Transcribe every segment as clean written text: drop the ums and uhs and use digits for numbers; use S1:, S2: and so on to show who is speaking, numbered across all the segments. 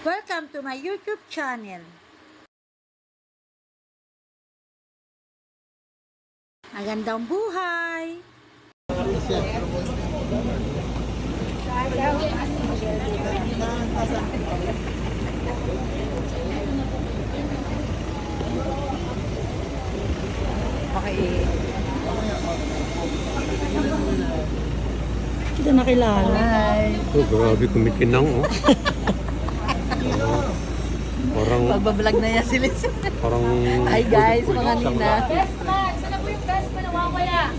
S1: Welcome to my YouTube channel. Magandang buhay!
S2: Kita nakilala.
S3: Oh, grabe kumikinang, oh. Parang...
S2: Pagbablog na yan sila.
S3: Parang...
S2: Hi guys, mga nina.
S4: Best man! Sana po yung best man nawawala?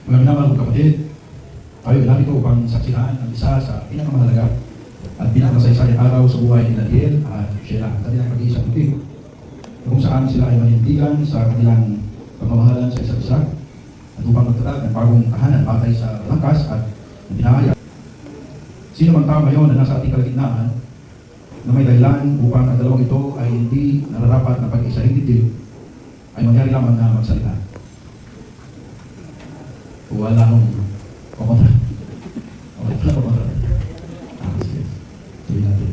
S5: Magandang mga kapatid, tayo narito upang saksihan ang isa sa pinakamahalaga at pinakamasaysayang araw sa buhay ni Daniel at Sheila, kanilang mag-iisang puti, kung saan sila ay manindigan sa kanilang pamamahalan sa isa't isa at upang magtatag ng bagong tahanan batay sa langkas at binahaya. Sino mang tao ngayon na nasa ating kalagitnaan na may dahilan upang ang dalawang ito ay hindi nararapat na pag-isahin dito ay mangyari lamang na magsalita. Wala akong kumontra. Wala akong kumontra. Sige. Tuloy natin.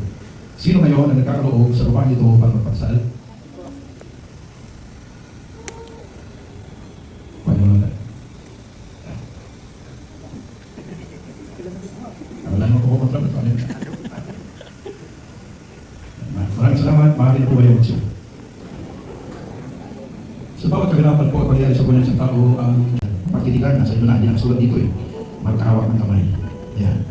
S5: Sino ngayon ang nagkakaloob sa lupain ito para magpakasal? Panginoon natin. Wala naman po kontra. Maraming salamat. Maaari na po kayo magsyo. Sa bawat kaganapan po at pangyayari sa buhay ng isang tao, ang pagtitigan nasa inyo na, hindi nakasulat dito eh. Magkahawak ng kamay. Yan.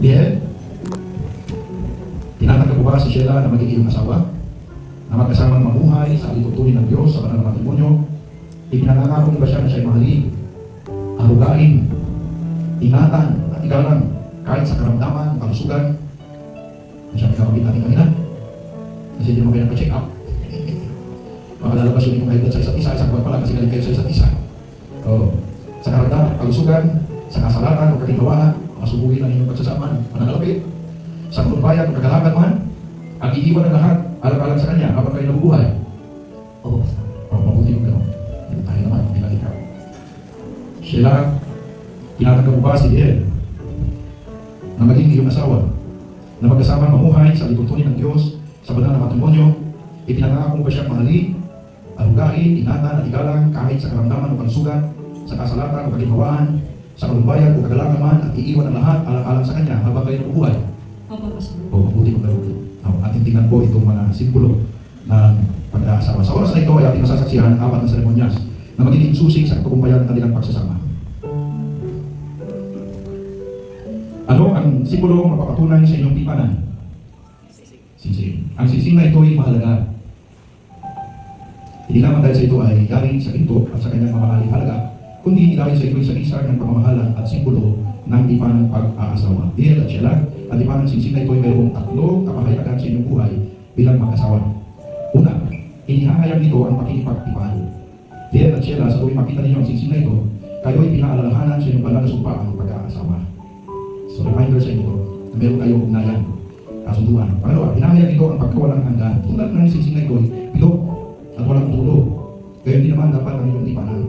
S5: Diyan, tinatanggap ko ba si Sheila na magiging iyong asawa? Na magkasamang mamuhay sa alitutunin ng Diyos sa banal na matrimonyo? Ipinangangako mo ba siya na siya'y mahalin, arugain, ingatan at igalang kahit sa karamdaman, kalusugan? Ang siya pinakabit natin kanina. Kasi hindi mo kayo nagpa-check up. Makalalabas yun yung kahit sa isa't isa, isang buwan pala kasi galing kayo sa isa't isa. Sa karamdaman, kalusugan, sa kasalatan o kaginawaan, masubuhin na ninyong pagsasama, pananalapit, sa kutbayan o kagalakan man, at iiwan ang lahat, alang-alang sa Kanya, habang kayo nabubuhay. Mabuti yung gano'n. Hindi tayo naman, hindi lang ikaw. Sheila, tinatanggap mo ba si Diel na maging iyong asawa, na magkasama mamuhay sa lituntunin ng Diyos, sa banal na matrimonyo? Ipinangako mo ba siyang mahalin, arugain, ingatan at igalang kahit sa karamdaman o kalusugan, sa kasalatan o kaginawaan, sa kalumbayan o kagalangan man, at iiwan ang lahat alang-alang sa Kanya habang kayo nabubuhay? Mabuti kong gano'n. Ating tingnan po itong mga simbolo ng pag-aasawa. Sa oras na ito ay ating masasaksihan ang 4 na seremonyas na magiging susi sa katugumpayan ng kanilang pagsasama. Ano ang simbolo mapapatunay sa inyong tipanan? Sisig. Ang sisig na ito ay mahalaga. Hindi naman dahil sa ito ay galing sa pinto at sa kanyang mamahaling halaga, kundi dahil sa ito ay sagisag ng pamamahalan at simbolo ng tipanang pag-aasawa. Diel at Sheila, at tipanang singsing na ito ay mayroong 3 kapahayagan sa inyong buhay bilang mag-asawa. Una, inihahayag nito ang pakikipagtipan. Diel at Sheila, sa tuwing makita ninyo ang singsing na ito, kayo ay pinaalalahanan sa inyong banal na sumpa ang pag-aasawa. So, reminder sa inyo na meron kayong ugnayan, kasunduan. Pangalawa, inahayag nito ang pagkawalang hanggan. Tulad ng singsing na ito ay pilok at walang tulo. Kaya hindi naman dapat ang inyong tipanan.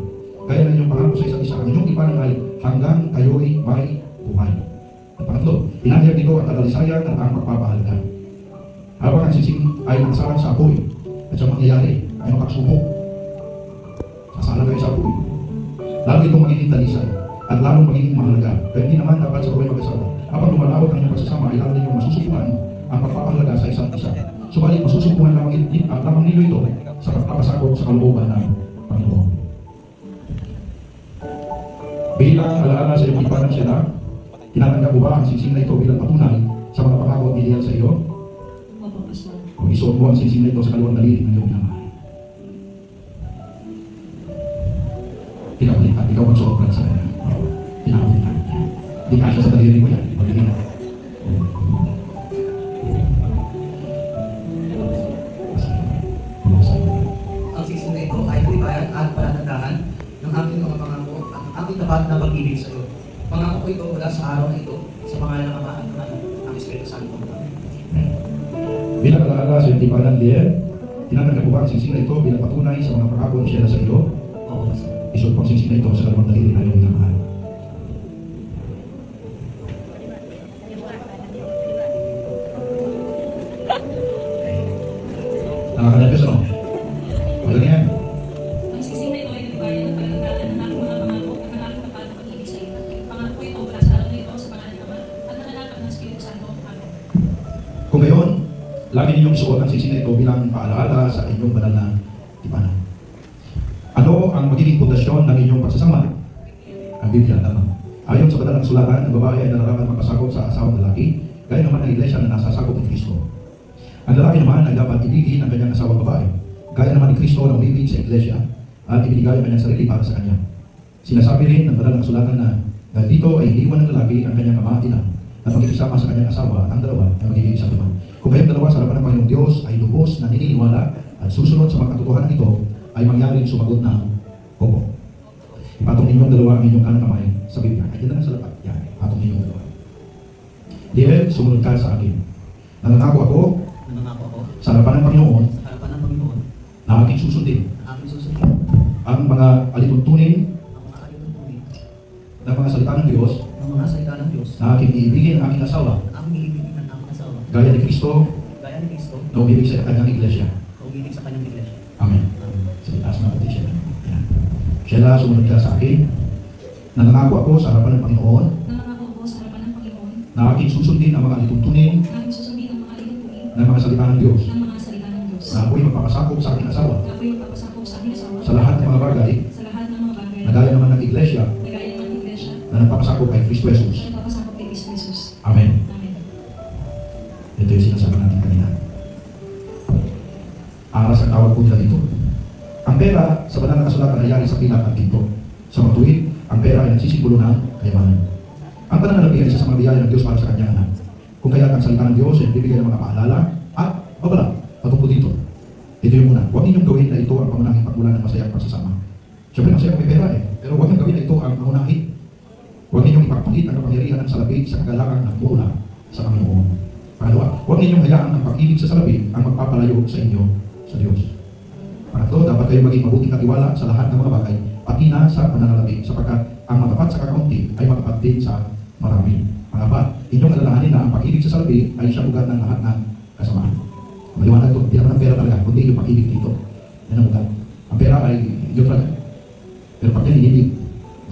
S5: Kaya na inyong pangako sa isa't isa, ang inyong tipanan ay hanggang kayo'y may buhay. At pangatlo, inahayag nito ang kadalisayan at ang pagpapahalaga. Habang ang singsing ay nakasalang sa apoy at sa mangyayari ay makaksubok. Sasalang kayo sa apoy. Lalo itong magiging talisay at lalong magiging mahalaga. Kaya hindi naman dapat sa buhay mag-asawa. Habang lumalawag ang inyong pagsasama ay lalo ninyong masusukuhan ang pagpapahalaga sa isa't isa. Subalit masusukuhan lamang ninyo ito sa pagpapasakop sa kalooban ng Panginoon. Bilang alaala sa iyong tipanan sila, tinatanggap mo ba ang singsing na ito bilang patunay sa mga pangako at ideal sa iyo? Kung isuot mo ang singsing na ito sa kaluwang daliri ng iyong pinamahal. Pinakalitan, ikaw magsuot lang sa kanya. Pinakalitan. Hindi kasya sa daliri mo yan. Magiging.
S6: Ang singsing na ito ay libayan at palatandaan ng aking mga pangako at ng aking tapat na pag-ibig sa iyo. Pangako ko ito mula sa araw na ito sa pangalan ng Ama at ng Anak ang Espiritu Santo.
S5: Bilang alaala sa iyong tipanan, Diel, tinatanggap mo ba ang singsing na ito bilang patunay sa mga pangako ni Sheila sa iyo?
S6: Oo, Pastor.
S5: Isuot mo ang singsing na ito sa kaluwang daliri ng iyong pinamahal. Nakakanyapos ano? Magaling yan.
S4: Ang singsing na ito ay nagbayan ng palatandaan ng aking mga pangako at ng aking tapat na pag-ibig sa iyo. Pangako ko ito mula sa araw na ito sa pangalan ng Ama at ng Anak at ng Espiritu Santo. Amen.
S5: Kung gayon, lagi ninyong suot ang singsing na ito bilang paalaala sa inyong banal na tipanan. Ano ang magiging pundasyon ng inyong pagsasama? Ang Biblia, tama. Ayon sa banal na kasulatan, ang babae ay nararapat magpasakop sa asawang lalaki, gaya naman ang iglesia na nasasakop ni Kristo. Ang lalaki naman ay dapat ibigin ang kanyang asawang babae, gaya naman ni Kristo na umibig sa iglesia at ibinigay ang kanyang sarili para sa kanya. Sinasabi rin ng banal na kasulatan na dahil dito ay iniwan ng lalaki ang kanyang ama at ina at magkikisama sa kanyang asawa, ang dalawa ay magiging isang naman. Kung kayong dalawa sa harapan ng Panginoong Diyos ay lubos na naniniwala at susunod sa mga katotohanan nito, ay mangyaring sumagot ng opo. Ipatong ninyong dalawa ang inyong kanang kamay sa Biblia. Ay, dito na sa lapat. Yan, ipatong ninyong dalawa. Diel, sumunod ka sa akin. Nangangako ako sa harapan ng Panginoon
S6: Sa harapan ng Panginoon
S5: na aking susundin
S6: na aking susundin
S5: ang mga alituntunin
S6: ang mga alituntunin
S5: ng mga salita ng Diyos
S6: ng mga salita ng Diyos
S5: na aking iibigin ang aking asawa,
S6: ang aking iibigin ng aking asawa,
S5: gaya ni Kristo
S6: gaya ni Kristo,
S5: na umibig sa kanyang iglesia.
S6: o umibig sa kanyang iglesia.
S5: Amen. Sige, taas na natin siya. Yan. Sheila, sumunod ka sa akin. Nangangako ako sa harapan ng Panginoon
S4: Nangangako ako sa harapan ng Panginoon
S5: na aking susundin ang mga lituntunin
S4: na aking susundin ang mga lituntunin
S5: ng mga salita ng Diyos,
S4: ng mga salita ng Diyos.
S5: na ako'y magpapasakop sa aking asawa
S4: Na ako'y magpapasakop sa aking asawa
S5: sa lahat ng mga bagay
S4: sa lahat ng mga bagay
S5: na gaya naman ng iglesia
S4: na gaya ng iglesia
S5: na nagpapasakop kay Kristo Jesus.
S4: na nagpapasakop kay Kristo Jesus.
S5: Amen.
S4: Amen.
S5: Ito yung sinasabi natin kanina. Aras ang tawag po nila dito. Ang pera sa banal na kasulatan ay yari sa pilat at ginto. Sa matuwid, ang pera ay nagsisimbolo ng kayamanan. Ang pananalapi ay isa sa mga biyaya ng Diyos para sa kanyang anak. Kung kaya ang salita ng Diyos ay bibigyan ng mga paalala at babala patungkol dito. Ito yung muna. Huwag ninyong gawin na ito ang pangunahing pagmula ng masayang pagsasama. Siyempre masaya kung may pera eh. Pero huwag ninyong gawin na ito ang pangunahin. Huwag ninyong ipagpalit ang kapangyarihan ng salapi sa kagalakan ng mula sa Panginoon. Pangalawa, huwag ninyong hayaan ang pag-ibig sa salapi ang magpapalayo sa inyo sa Diyos. Pangatlo, dapat kayo maging mabuting katiwala sa lahat ng mga bagay, pati na sa pananalapi, sapagkat ang matapat sa kakaunti ay matapat din sa marami. Pangapat, inyong alalahanin na ang pag-ibig sa salapi ay siyang ugat ng lahat ng kasamaan. Maliwanag ito, hindi naman ang pera talaga, kundi yung pag-ibig dito. Yan ang ugat. Ang pera ay yun talaga. Pero pag yan ibig,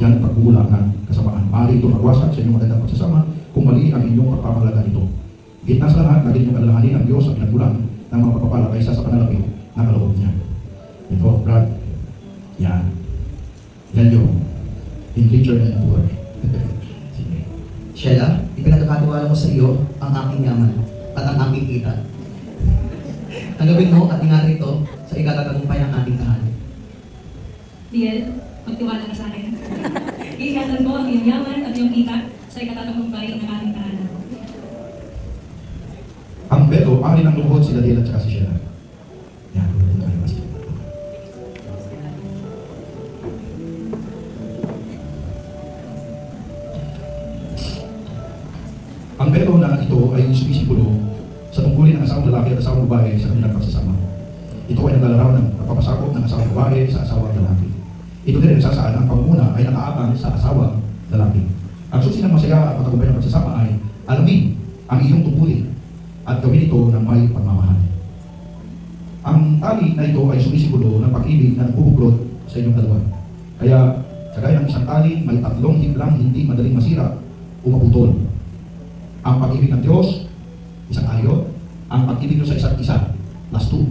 S5: yan ang pagbubula ng kasamaan. Maaari ito magwasak sa inyong magandang pagsasama kung mali ang inyong pagpapalaga nito. Gitna sa lahat, lagi ninyong alalahanin ang Diyos at pinagbulan ng mga pagpapala kaysa sa panalapi na kaloob niya. Ito, Brad. Yan. Yan yung in richer and poor. Sige.
S6: Sheila, ipinagkakatiwala ko sa iyo ang aking yaman at ang aking kita. Tanggapin mo at ingatan ito sa ikatatagumpay ng ating tahanan.
S4: Diel, magtiwala ka sa akin. Iingatan mo ang iyong yaman at iyong kita sa ikatatagumpay ng ating tahanan.
S5: Ang beto, ari ng lungkot si Daniel at saka si Sheila. Yan. Ito kayo kasi. Ang beto na ito ay sumisipulo sa tungkulin ng asawang lalaki at asawang babae sa kanilang pagsasama. Ito ay naglalarawan ng pagpapasakop ng asawang babae sa asawang lalaki. Ito din nagsasaan ang pangunguna ay nakaatang sa asawang lalaki. Ang susi ng masaya at matagumpay ng pagsasama ay alamin ang iyong tungkulin at gawin ito ng may pagmamahal. Ang tali na ito ay sumisipulo ng pag-ibig na nagbubuklod sa inyong dalawa. Kaya, kagaya ng isang tali, may tatlong higlang hindi madaling masira o maputol. Ang pag-ibig ng Diyos, isang ayo. Ang pag-ibig nyo sa isa't isa, last two.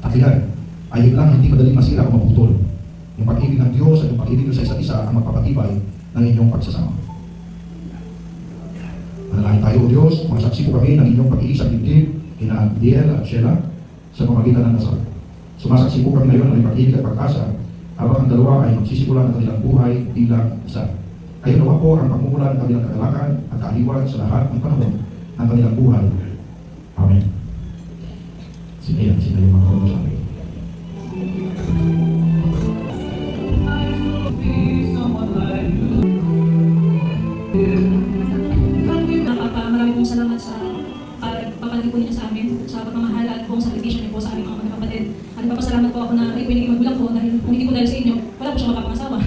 S5: Tatilan, ay higlang hindi madaling masira o maputol. Yung pag-ibig ng Diyos at yung pag-ibig nyo sa isa't isa ang magpapatibay ng inyong pagsasama. Manalangin tayo, O Diyos, mga saksi po kami ng inyong pag-iisang dibdib, kina Diel at Sheila, sa pamagitan ng dasal. Sumasaksi po kami ngayon ng pag-ibig at pag-asa, habang ang dalawa ay magsisimula ng kanilang buhay bilang isa. Kayo nawa po ang pagmumula ng kanilang kagalakan at kaaliwan sa lahat ng panahon ng kanilang buhay. Amen. Sino yung mga kong sabi.
S4: Marami pong salamat sa pagpapalig po niyo sa amin, sa pagmamahal at buong sakripisyo niyo po sa aming mga kapatid. At nagpapasalamat po ako na kayo piniging magulang ko dahil kung hindi po dahil sa inyo, wala po siya makapangasawa.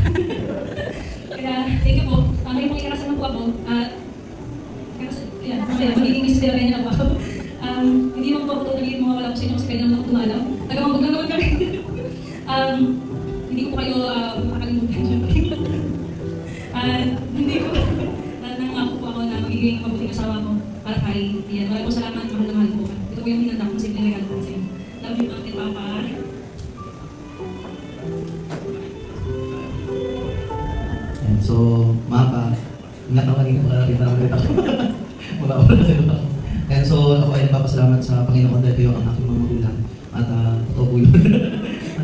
S4: Kaya, thank you po. Ngayon pong ikarasan lang po ako. Magiging mister rin na po ako. Hindi naman po ako totally mawawala po sa inyo kasi kaya naman ako tumalaw. Tagamambag lang naman kami. Hindi ko kayo makakalimutan syempre. Hindi ko. Nangako po ako na magiging mabuting asawa mo para kay Ian. Maraming po salamat, mahal na mahal po. Ito po yung hinanda ko kasi pinagregalo ko sa inyo. Love you, Ate Papa.
S6: And so, Maka, ingat ako kanina makakita naman ulit ako. Mag-aawala na sila ako. And so, ako ay nagpapasalamat sa Panginoon dahil kayo ang aking mga magulang. At totoo po yun.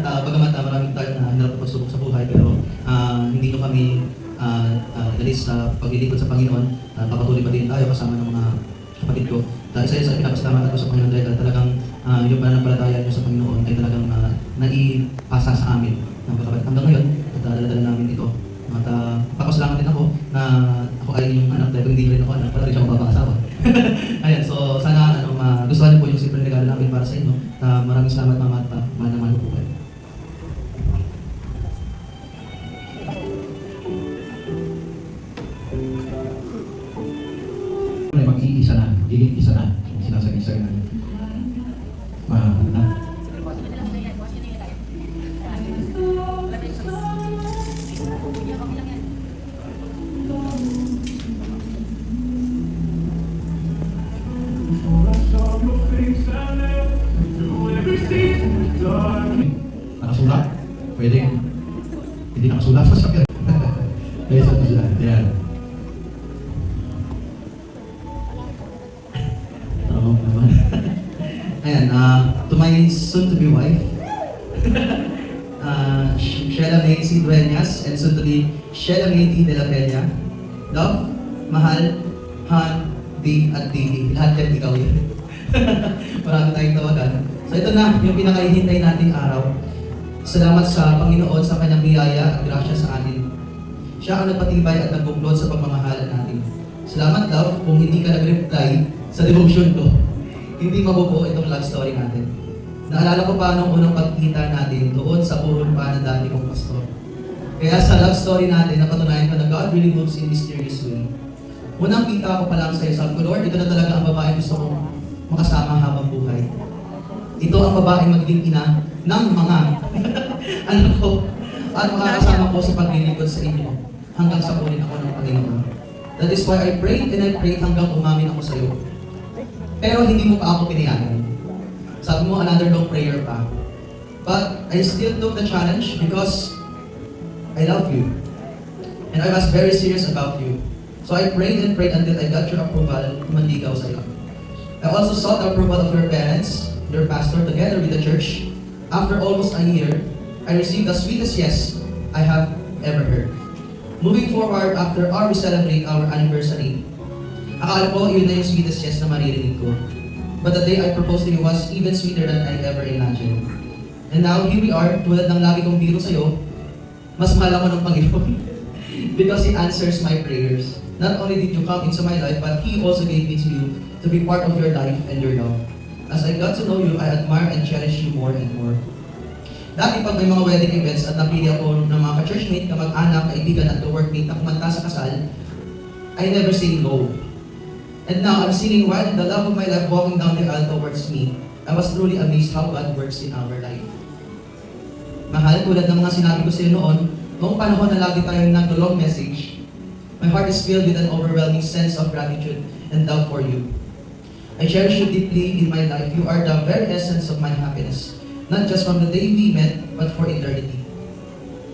S6: At bagamat maraming tayo na hirap na pagsubok sa buhay, pero hindi nyo kami dalis sa paglilingkod sa Panginoon. Papatuloy pa din tayo kasama ng mga kapatid ko. Isa sa pinapasalamat ko sa Panginoon dahil talagang yung pananampalataya nyo sa Panginoon ay talagang naipasa sa amin. Hanggang ngayon, at dala-dala namin ito. At papasalamat din ako na ako ay yung anak dahil hindi rin ako anak, wala rin siya magpapakasawa. Ayan, so sana magustuhan niyo po yung simple regalo namin para sa inyo. Maraming salamat Mama at mahal na mahal ko po kayo.
S5: mag-iisa na, magiging isa na, yung sinasagisay na. Mahal na. Nakasulat? Pwede. Hindi nakasulat sa sakit. Kaya sa sila. Yan.
S6: Oo naman. Ayan, to my soon-to-be wife, Sheila May C. Dueñas, and soon-to-be Sheila May T. De La Peña. Love, mahal, Han, D, at Didi. Lahat yan ikaw yun. Marami tayong tawagan. So ito na, yung pinakahihintay nating araw. Salamat sa Panginoon sa kanyang biyaya at grasya sa atin. Siya ang nagpatibay at nagbuklod sa pagmamahalan natin. Salamat, love, kung hindi ka nag-reply sa devotion ko. Hindi mabubuo itong love story natin. Naalala ko pa nung unang pagkita natin doon sa purong pa na dati kong pastor. Kaya sa love story natin, napatunayan ko na God really moves in mysterious way. Unang kita ko pa lang sa isang ko, Lord, ito na talaga ang babae gusto kong makasama habang buhay. Ito ang babaeng magiging ina ng mga anak ko at makakasama ko sa paglilingkod sa inyo hanggang sa kunin ako ng Panginoon. That is why I prayed and I prayed hanggang umamin ako sa iyo. Pero hindi mo pa ako pinayagan. Sabi mo, another long prayer pa. But I still took the challenge because I love you. And I was very serious about you. So I prayed and prayed until I got your approval to manligaw sa iyo. I also sought the approval of your parents, your pastor, together with the church. After almost a year, I received the sweetest yes I have ever heard. Moving forward, after we celebrate our anniversary, akala ko yun na yung sweetest yes na maririnig ko. But the day I proposed to you was even sweeter than I ever imagined. And now, here we are, tulad ng lagi kong biro sa'yo, mas mahal ako ng Panginoon. Because He answers my prayers. Not only did you come into my life, but He also gave me to you to be part of your life and your love. As I got to know you, I admire and cherish you more and more. Dati pag may mga wedding events at napili ako ng mga ka-churchmate, kamag-anak, kaibigan at ka-workmate na kumanta sa kasal, I never say no. And now I'm singing while the love of my life walking down the aisle towards me. I was truly amazed how God works in our life. Mahal, tulad ng mga sinabi ko sa iyo noong panahon na lagi tayong nag-long message, my heart is filled with an overwhelming sense of gratitude and love for you. I cherish you deeply in my life. You are the very essence of my happiness. Not just from the day we met, but for eternity.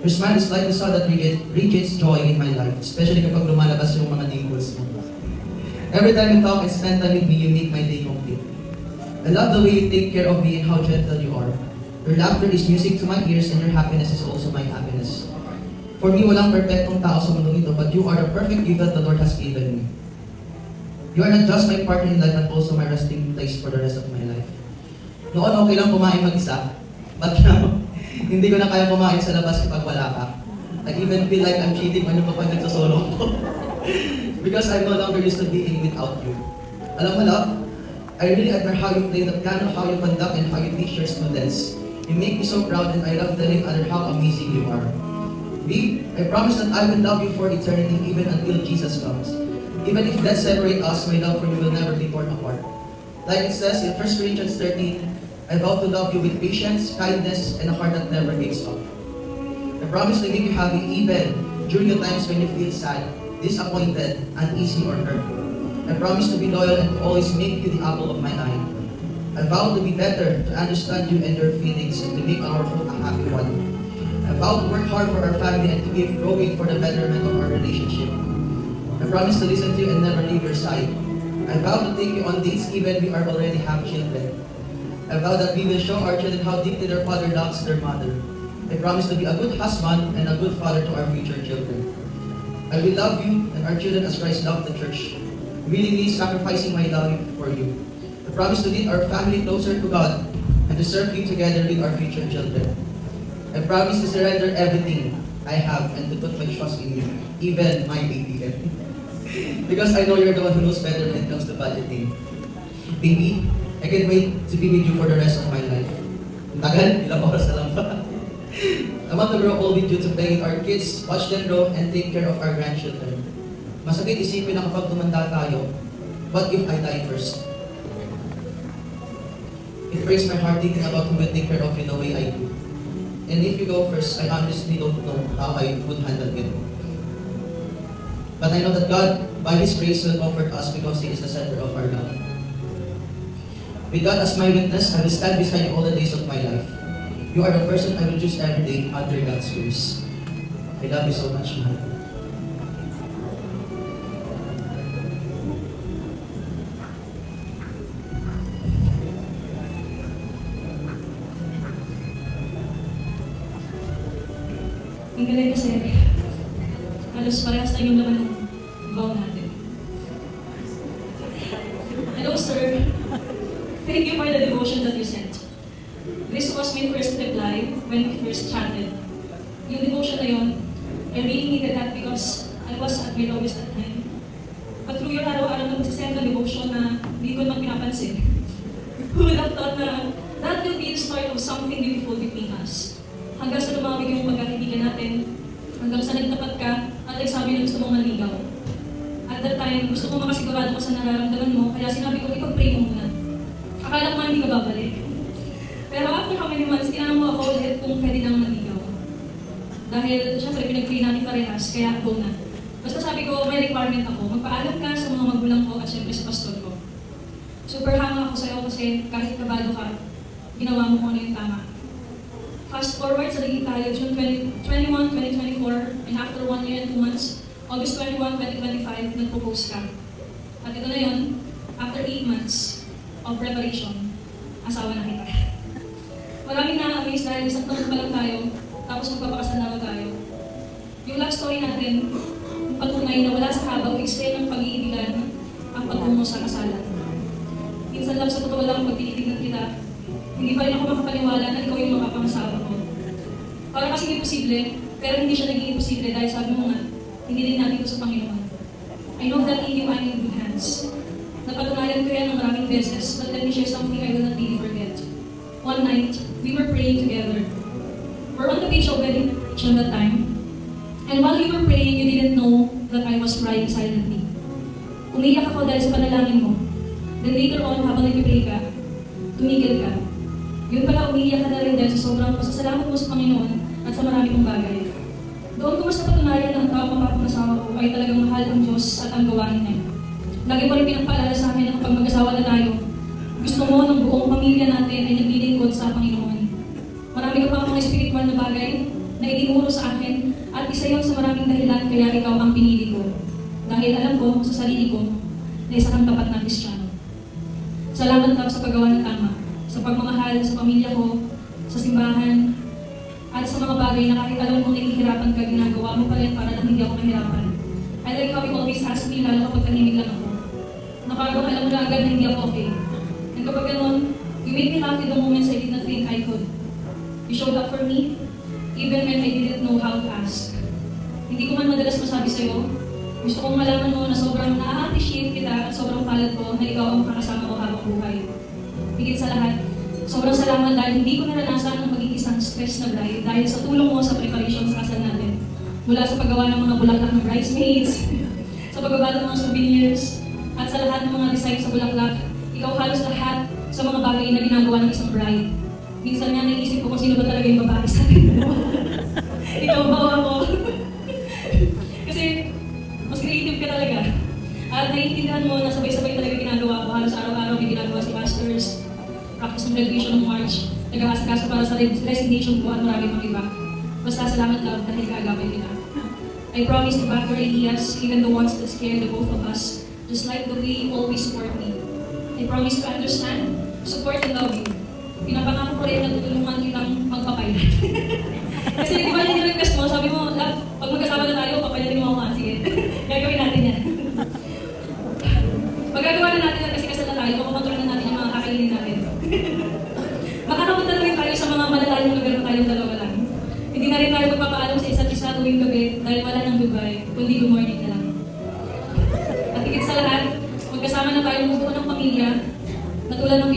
S6: Your smile is like the sun that radiates joy in my life, especially kapag lumalabas yung mga dimples mo. Every time you talk and spend time with me, you make my day complete. I love the way you take care of me and how gentle you are. Your laughter is music to my ears and your happiness is also my happiness. For me, walang perfectong tao sa mundo ito, but you are the perfect gift that the Lord has given me. You are not just my partner in life, but also my resting place for the rest of my life. Noon, okay lang kumain mag-isa, but now, hindi ko na kaya kumain sa labas kapag wala ka. I even feel like I'm cheating when kapag nagsasolo ko. Because I'm no longer used to being without you. Alam mo, love, I really admire how you play the piano, how you conduct, and how you teach your students. You make me so proud and I love telling others how amazing you are. Babe, I promise that I will love you for eternity even until Jesus comes. Even if death separates us, my love for you will never be torn apart. Like it says in 1 Corinthians 13, I vow to love you with patience, kindness, and a heart that never gives up. I promise to make you happy even during the times when you feel sad, disappointed, uneasy, or hurt. I promise to be loyal and to always make you the apple of my eye. I vow to be better, to understand you and your feelings, and to make our home a happy one. I vow to work hard for our family and to keep growing for the betterment of our relationship. I promise to listen to you and never leave your side. I vow to take you on dates even we are already have children. I vow that we will show our children how deeply their father loves their mother. I promise to be a good husband and a good father to our future children. I will love you and our children as Christ loved the church, willingly sacrificing my life for you. I promise to lead our family closer to God and to serve you together with our future children. I promise to surrender everything I have and to put my trust in you, even my baby. Because I know you're the one who knows better when it comes to budgeting. Baby, I can't wait to be with you for the rest of my life. Tagal, ilang oras na lang ba? I want to grow old with you to play with our kids, watch them grow, and take care of our grandchildren. Masakit isipin na kapag tumanda tayo, what if I die first? It breaks my heart thinking about who will take care of you the way I do. And if you go first, I honestly don't know how I would handle it. But I know that God, by His grace, will comfort us because He is the center of our love. With God as my witness, I will stand beside you all the days of my life. You are the person I will choose every day under God's grace. I love you so much, Mahal.
S4: Ang galing kasi, halos parehas na yung naman ng vow natin. Hello, sir. Thank you for the devotion that you sent. This was my first reply when we first chatted. Yung devotion na yun, I really needed that because I was at my lowest at time. But through your araw-araw na magsisend ng devotion na hindi ko naman pinapansin, who would have thought na that will be the start of something beautiful between us. Hanggang sa lumawig yung pagkakaibigan natin, hanggang sa nagtapat ka at nagsabi na gusto mong maligaw. At that time, gusto ko makasigurado ko sa nararamdaman mo, kaya sinabi ko, ipag-pray mo muna. Akala ko nga hindi ka babalik. Pero after how many months, tinanong mo ako ulit kung pwede nang maligaw. Dahil, syempre, pinag-pray natin parehas, kaya go na. Basta sabi ko, may requirement ako, magpaalam ka sa mga magulang ko at syempre sa pastor ko. Super hanga ako sa'yo kasi kahit kabado ka, ginawa mo kung ano yung tama. Fast forward sa naging tayo, June 21, 2024, and after 1 year and 2 months, August 21, 2025, nag-propose ka. At ito na yun, after 8 months of preparation, asawa na kita. Maraming na-amaze dahil isang taon pa lang tayo, tapos magpapakasal na tayo. Yung love story natin, patunay na wala sa habang extend ng pag-iibigan ang patungo sa kasalan. Minsan lang sa totoo lang pag tinitignan kita, hindi pa rin ako makapaniwala na ikaw yung makapangasawa ko. Para kasing imposible, pero hindi siya naging imposible dahil sabi mo nga, hindi din natin ito sa Panginoon. I know that in you I'm in good hands. Napatunayan ko yan ng maraming beses, but let me share something I will not really forget. One night, we were praying together. We're on the beach of wedding preparation that time. And while we were praying, you didn't know that I was crying silently. Umiyak ako dahil sa panalangin mo. Then later on, habang nag-pray ka, tumigil ka. Yun pala, umiiyak ka na rin dahil sa sobrang pasasalamat mo sa Panginoon at sa marami mong bagay. Doon ko mas napatunayan na ang tao mapapangasawa ko ay talagang mahal ang Diyos at ang gawain niya. Lagi mo rin pinagpaalala sa akin na kapag mag-asawa na tayo, gusto mo ng buong pamilya natin ay naglilingkod sa Panginoon. Marami ka pa mga spiritual na bagay na itinuro sa akin at isa yun sa maraming dahilan kaya ikaw ang pinili ko. Dahil alam ko sa sarili ko na isa kang tapat na Kristiyano. Salamat ka sa paggawa ng tama, sa pagmamahal sa pamilya ko, sa simbahan, at sa mga bagay na kahit alam kong naghihirapan ka, ginagawa mo pa rin para lang hindi ako mahirapan. I like how you always ask me, lalo kapag tahimik lang ako. Nakagawa alam mo na agad na hindi ako okay. And kapag ganun, you made me laugh in the moments I did not think I could. You showed up for me, even when I didn't know how to ask. Hindi ko man madalas masabi sa'yo, gusto kong malaman mo na sobrang na-appreciate kita at sobrang palad ko na ikaw ang makakasama ko habang buhay. Higit sa lahat, sobrang salamat dahil hindi ko naranasan ang maging isang stress na bride dahil sa tulong mo sa preparation sa kasal natin. Mula sa paggawa ng mga bulaklak ng bridesmaids, sa pagbabala ng mga souvenirs, at sa lahat ng mga design sa bulaklak, ikaw halos lahat sa mga bagay na ginagawa ng isang bride. Minsan nga naisip ko kung sino ba talaga yung babae sa atin. Ikaw ba o ako? Kasi mas creative ka talaga. At naiintindihan mo na sabay-sabay talaga ginagawa ko. Halos araw-araw may ginagawa si pastors, practice ng graduation ng March, nag-aasikaso para sa resignation ko at marami pang iba. Basta salamat lang dahil kaagapay kita. I promise to back your ideas, even the ones that scare the both of us, just like the way you always support me. I promise to understand, support and love you. Pinapangako ko rin na tutulungan kitang magpapayat. Kasi di ba yung request mo, sabi mo, pag magkasama na tayo, papayatin mo ako. Sige, gagawin natin yan. Magagawa na natin yan kasi kasal na tayo, makukontrol na natin yung mga kakainin natin. Makakapunta na rin tayo sa mga malalayong lugar na tayong dalawa lang. Hindi na rin tayo magpapaalam sa isa't isa tuwing gabi dahil wala ng goodbye, kundi good morning na lang. At higit sa lahat, magkasama na tayo buo ng pamilya na tulad ng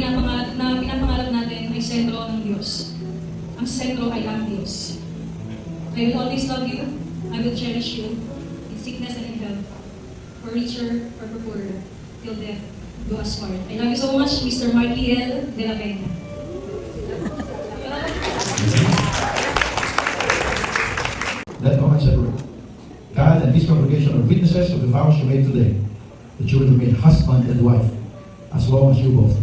S4: pinapangarap natin ay sentro ng Diyos. Ang sentro ay ang Diyos. I will always love you. I will cherish you in sickness and in health, for richer or for poorer. till death do us part. I love you so much, Mr. Marquiel de la Peña.
S5: Let comments separate. God and this congregation are witnesses of the vows you made today, that you will remain husband and wife as long as you both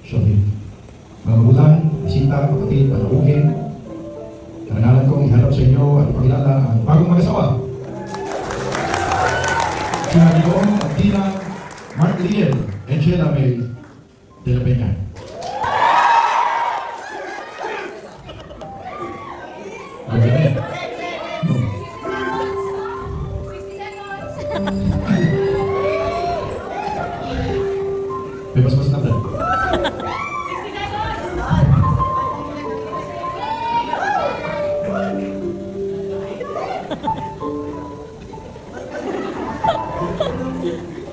S5: shall live. Mga magulang, bisita, kapatid, panauhin, karangalan kong iharap sa inyo at ipakilala ang bagong mag-asawa. Sina Leon at Tina Mark Liel and Sheila May de la Peña. Okay. Bebas-bebas na tayo.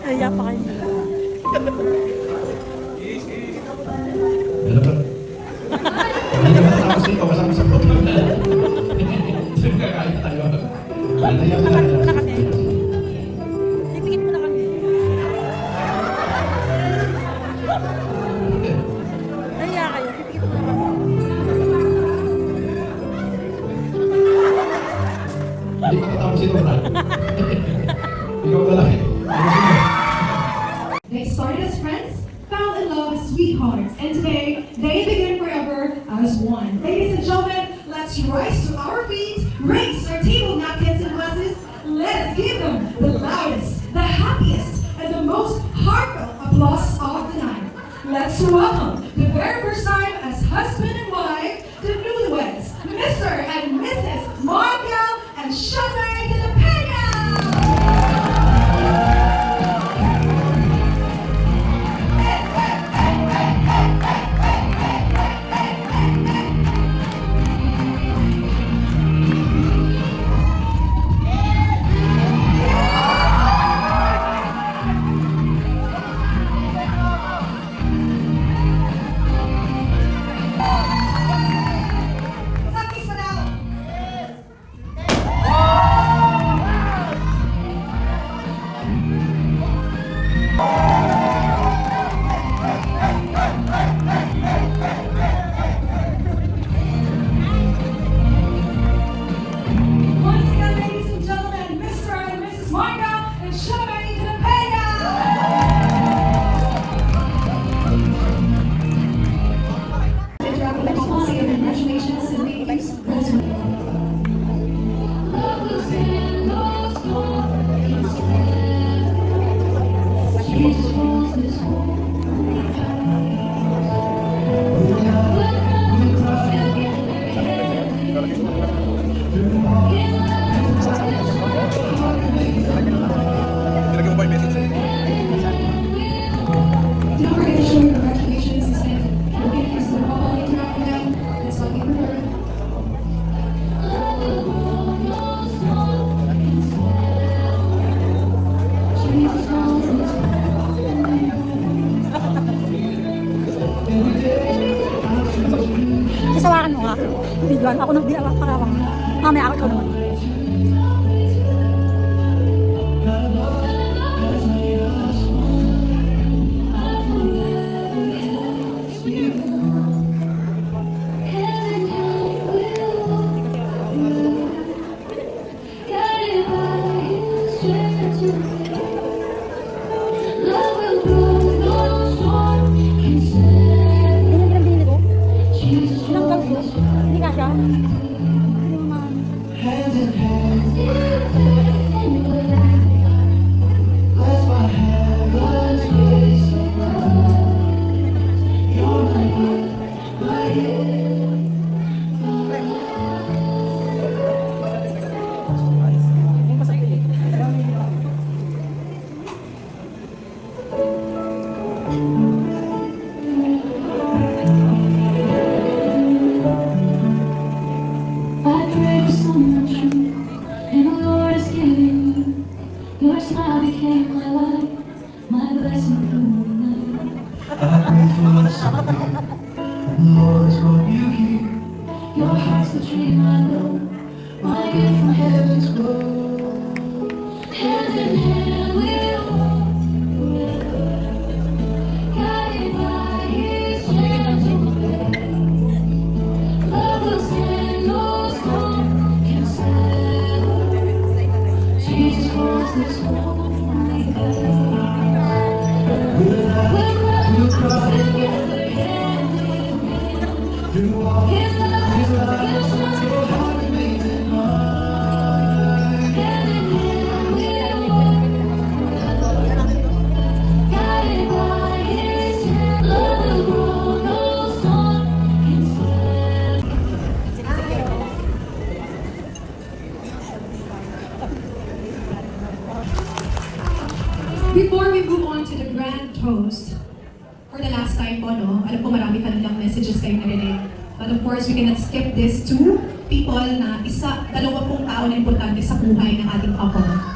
S2: Kaya pa kayo.
S5: Yan na ba? Hindi naman tapos dito, kasama sa photo. Kakain tayo. Naya na kami.
S2: Ipikit mo na kami. Kaya kayo, ipikit mo na kami.
S5: Hindi pa natapos ito, Brad. Ikaw ka lang eh.
S7: They started as friends, fell in love as sweethearts, and today they begin forever as one. Ladies and gentlemen, let's rise to our feet, raise our table napkins and glasses. Let's give them the loudest, the happiest, and the most heartfelt applause of the night. Let's welcome the very first time as husband and wife, the newlyweds, Mr. and Mrs. Markel and Shanae de la Peña. Sakis Manalo. Once again, ladies and gentlemen, Mr. and Mrs. Marga and Shanae de la Peña. Congratulations and ladies. Don't forget to show your congratulations and say, looking for some quality to knock it down. That's what we prefer.
S2: Kasawakan mo nga. Bigyan ako ng biyawa para lang. Mamaya ako ikaw naman. Ganyan pinabili ko. Ilang kalso? Hindi ka siya? Hindi naman.
S8: I prayed for so much, and the Lord has given you. Your smile became my light, my blessing through the night.
S6: I pray for something, and the Lord has brought you here.
S8: Your heart's the dream I know, my gift from heaven's glow. Hand in hand we'll walk forever. His love will shine. Hand in hand we'll walk, guided by His hand. Love will grow, no storm can stand.
S7: Before we move on to the grand toast, for the last time po, no? Alam ko marami ka nilang messages kayo narinig. But of course, we cannot skip this to people na dalawa pong tao na importante sa buhay ng ating couple.